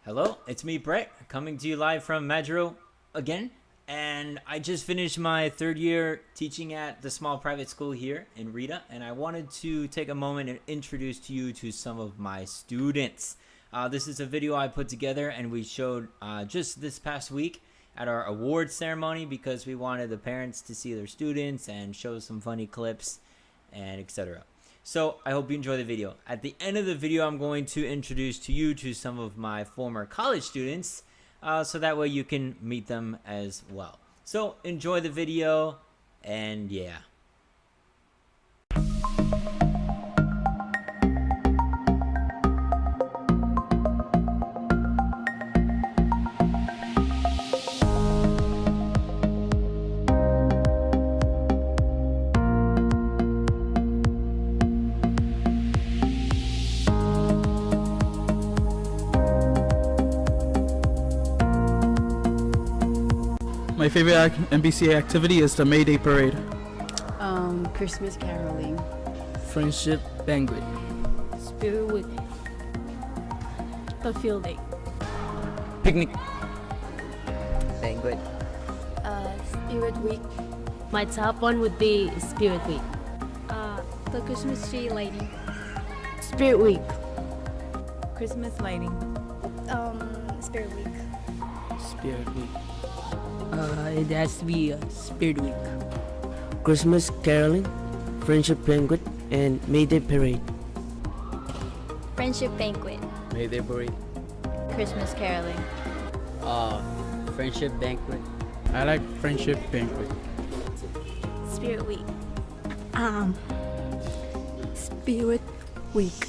Hello, it's me, Brett, coming to you live from Madro again. And I just finished my third year teaching at the small private school here in Rita. And I wanted to take a moment and introduce to you to some of my students. This is a video I put together and we showed just this past week at our award ceremony because we wanted the parents to see their students and show some funny clips and etc. So I hope you enjoy the video. At the end of the video, I'm going to introduce to you to some of my former college students so that way you can meet them as well. So enjoy the video and yeah. My favorite MBCA activity is the May Day Parade. Christmas caroling. Friendship banquet. Spirit Week. The field day. Picnic. Banquet. Spirit Week. My top one would be Spirit Week. The Christmas tree lighting. Spirit Week. Christmas lighting. Spirit Week. Spirit week. It has to be Spirit Week. Christmas caroling. Friendship banquet. And May Day parade. Friendship banquet. May Day parade. Christmas caroling. Friendship banquet. I like Friendship Banquet. Spirit Week. Spirit Week.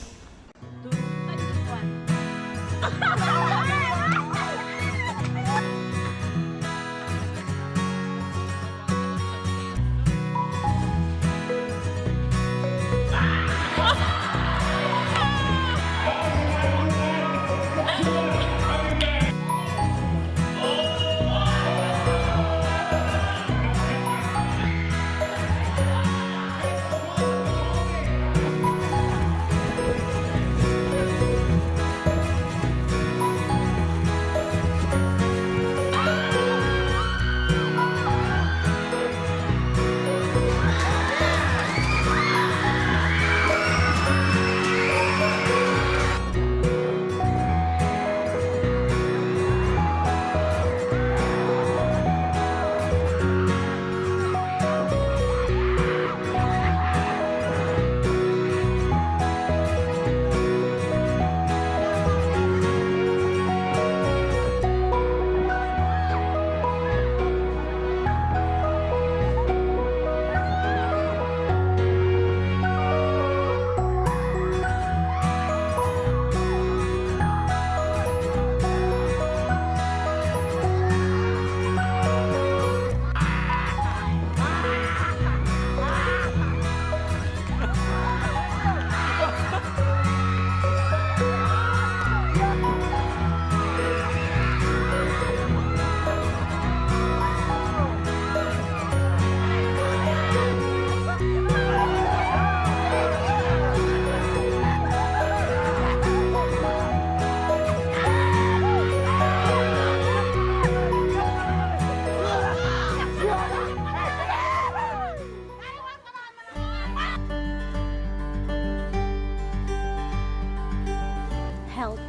Health.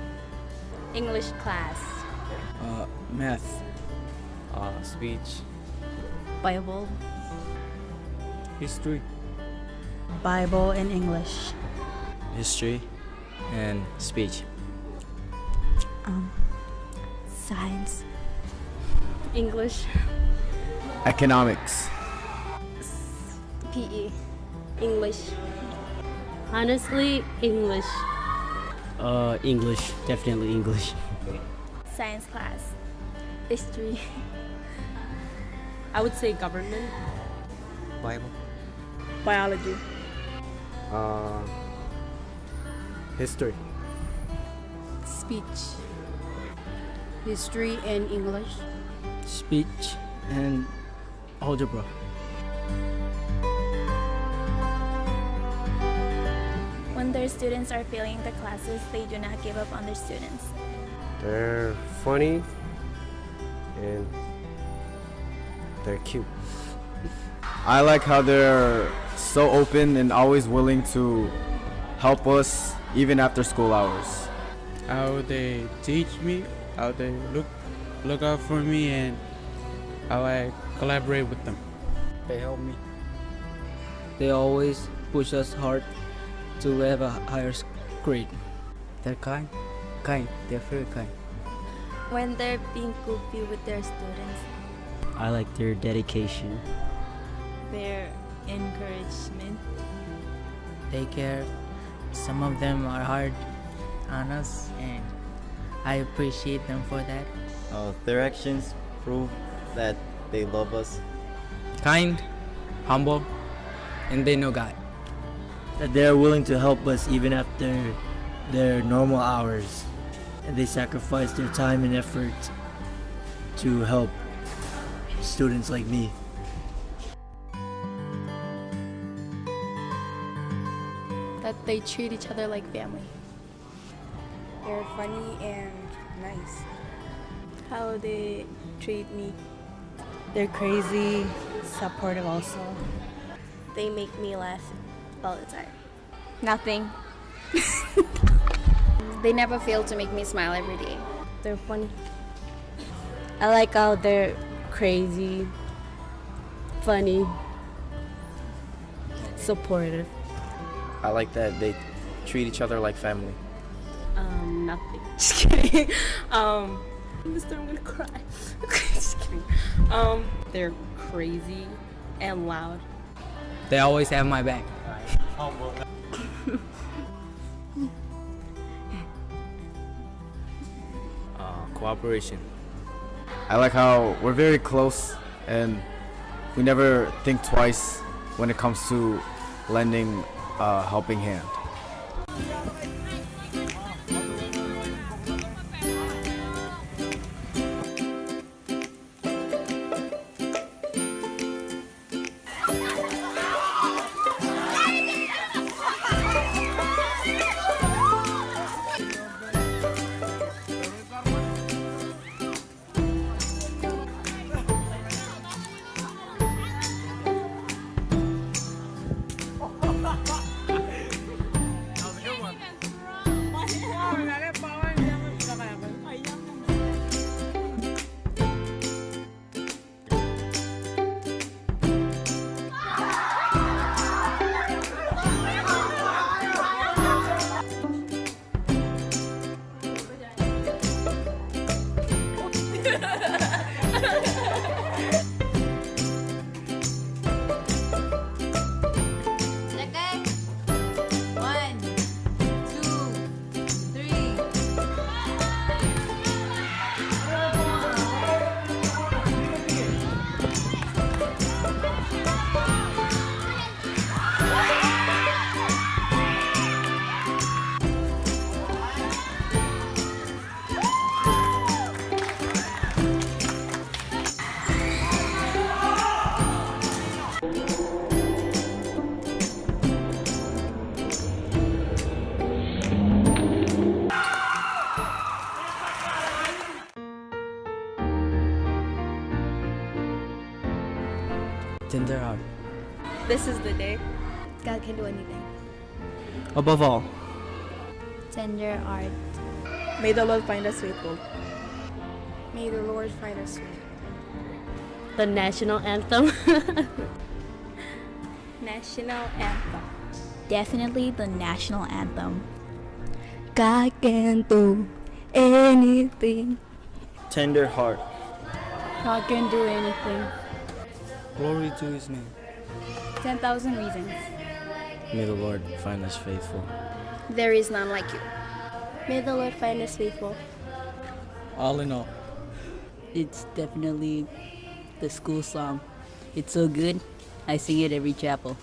English class. Math. Speech. Bible. History. Bible and English. History and speech. Science. English. Economics. PE. English. Honestly, English. English. Definitely English. Science class. History. I would say government. Bible. Biology. History. Speech. History and English. Speech and algebra. When their students are failing the classes, they do not give up on their students. They're funny and they're cute. I like how they're so open and always willing to help us even after school hours. How they teach me, how they look out for me, and how I collaborate with them. They help me. They always push us hard to have a higher grade. They're kind. They're very kind. When they're being goofy with their students. I like their dedication. Their encouragement. They care. Some of them are hard on us, and I appreciate them for that. Their actions prove that they love us. Kind, humble, and they know God. That they're willing to help us even after their normal hours. And they sacrifice their time and effort to help students like me. That they treat each other like family. They're funny and nice. How they treat me. They're crazy, supportive also. They make me laugh all the time. Nothing. They never fail to make me smile every day. They're funny. I like how they're crazy, funny, supportive. I like that they treat each other like family. Nothing. Just kidding. Mister, I'm gonna cry. Just kidding. They're crazy and loud. They always have my back. Cooperation. I like how we're very close and we never think twice when it comes to lending a helping hand. Tender heart. This is the day. God can do anything. Above all, Tender heart. May the Lord find us faithful. May the Lord find us sweet. The national anthem. National anthem. Definitely the national anthem. God can do anything. tender heart. God can do anything. Glory to his name. 10,000 reasons. May the Lord find us faithful. There is none like you. May the Lord find us faithful. All in all, it's definitely the school song. It's so good, I sing it every chapel.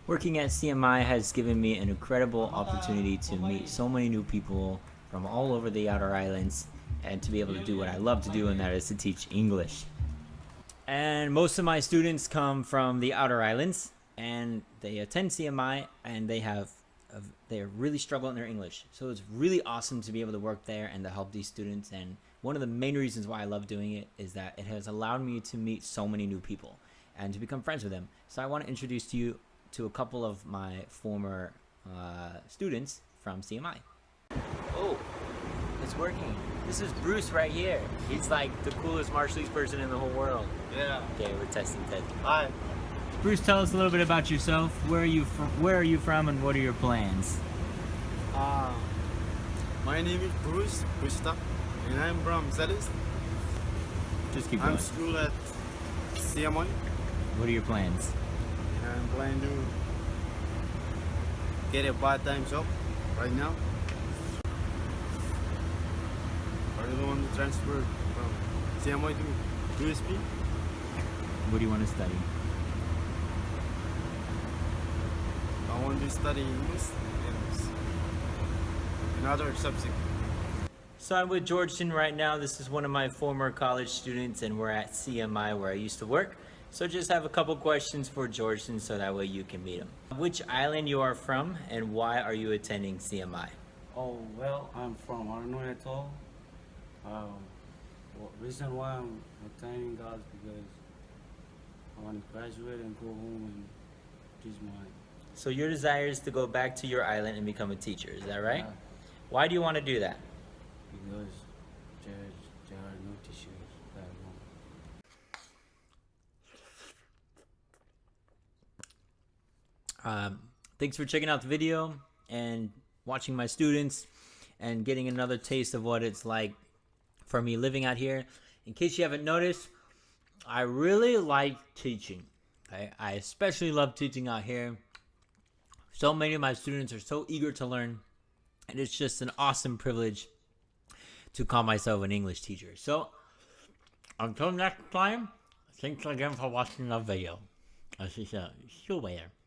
Working at CMI has given me an incredible opportunity to meet so many new people from all over the outer islands and to be able to do what I love to do, and that is to teach English. And most of my students come from the outer islands and they attend CMI and they're really struggling in their English. So it's really awesome to be able to work there and to help these students. And one of the main reasons why I love doing it is that it has allowed me to meet so many new people and to become friends with them. So I want to introduce to you to a couple of my former students from CMI. Oh, it's working. This is Bruce right here. He's like the coolest martial arts person in the whole world. Yeah. Okay, we're testing. Hi. Bruce, tell us a little bit about yourself. Where are you from, and what are your plans? My name is Bruce Busta, and I'm from Zelis. Just keep going. I'm school at CMI. What are your plans? And I'm planning to get a part-time job right now. I really want to transfer from CMI to USP. What do you want to study? I want to study English and other subjects. So I'm with Georgeton right now. This is one of my former college students, and we're at CMI where I used to work. So just have a couple questions for Georgeton so that way you can meet him. Which island you are from, and why are you attending CMI? Oh, well, I'm from Arnoy Atoll. Reason why I'm attending God is because I want to graduate and go home and teach my... So your desire is to go back to your island and become a teacher, is that right? Yeah. Why do you want to do that? Because there are no teachers that long. Thanks for checking out the video and watching my students and getting another taste of what it's like for me living out here. In case you haven't noticed, I really like teaching. I especially love teaching out here. So many of my students are so eager to learn, and it's just an awesome privilege to call myself an English teacher. So until next time, thanks again for watching the video. 谢谢，秀美人。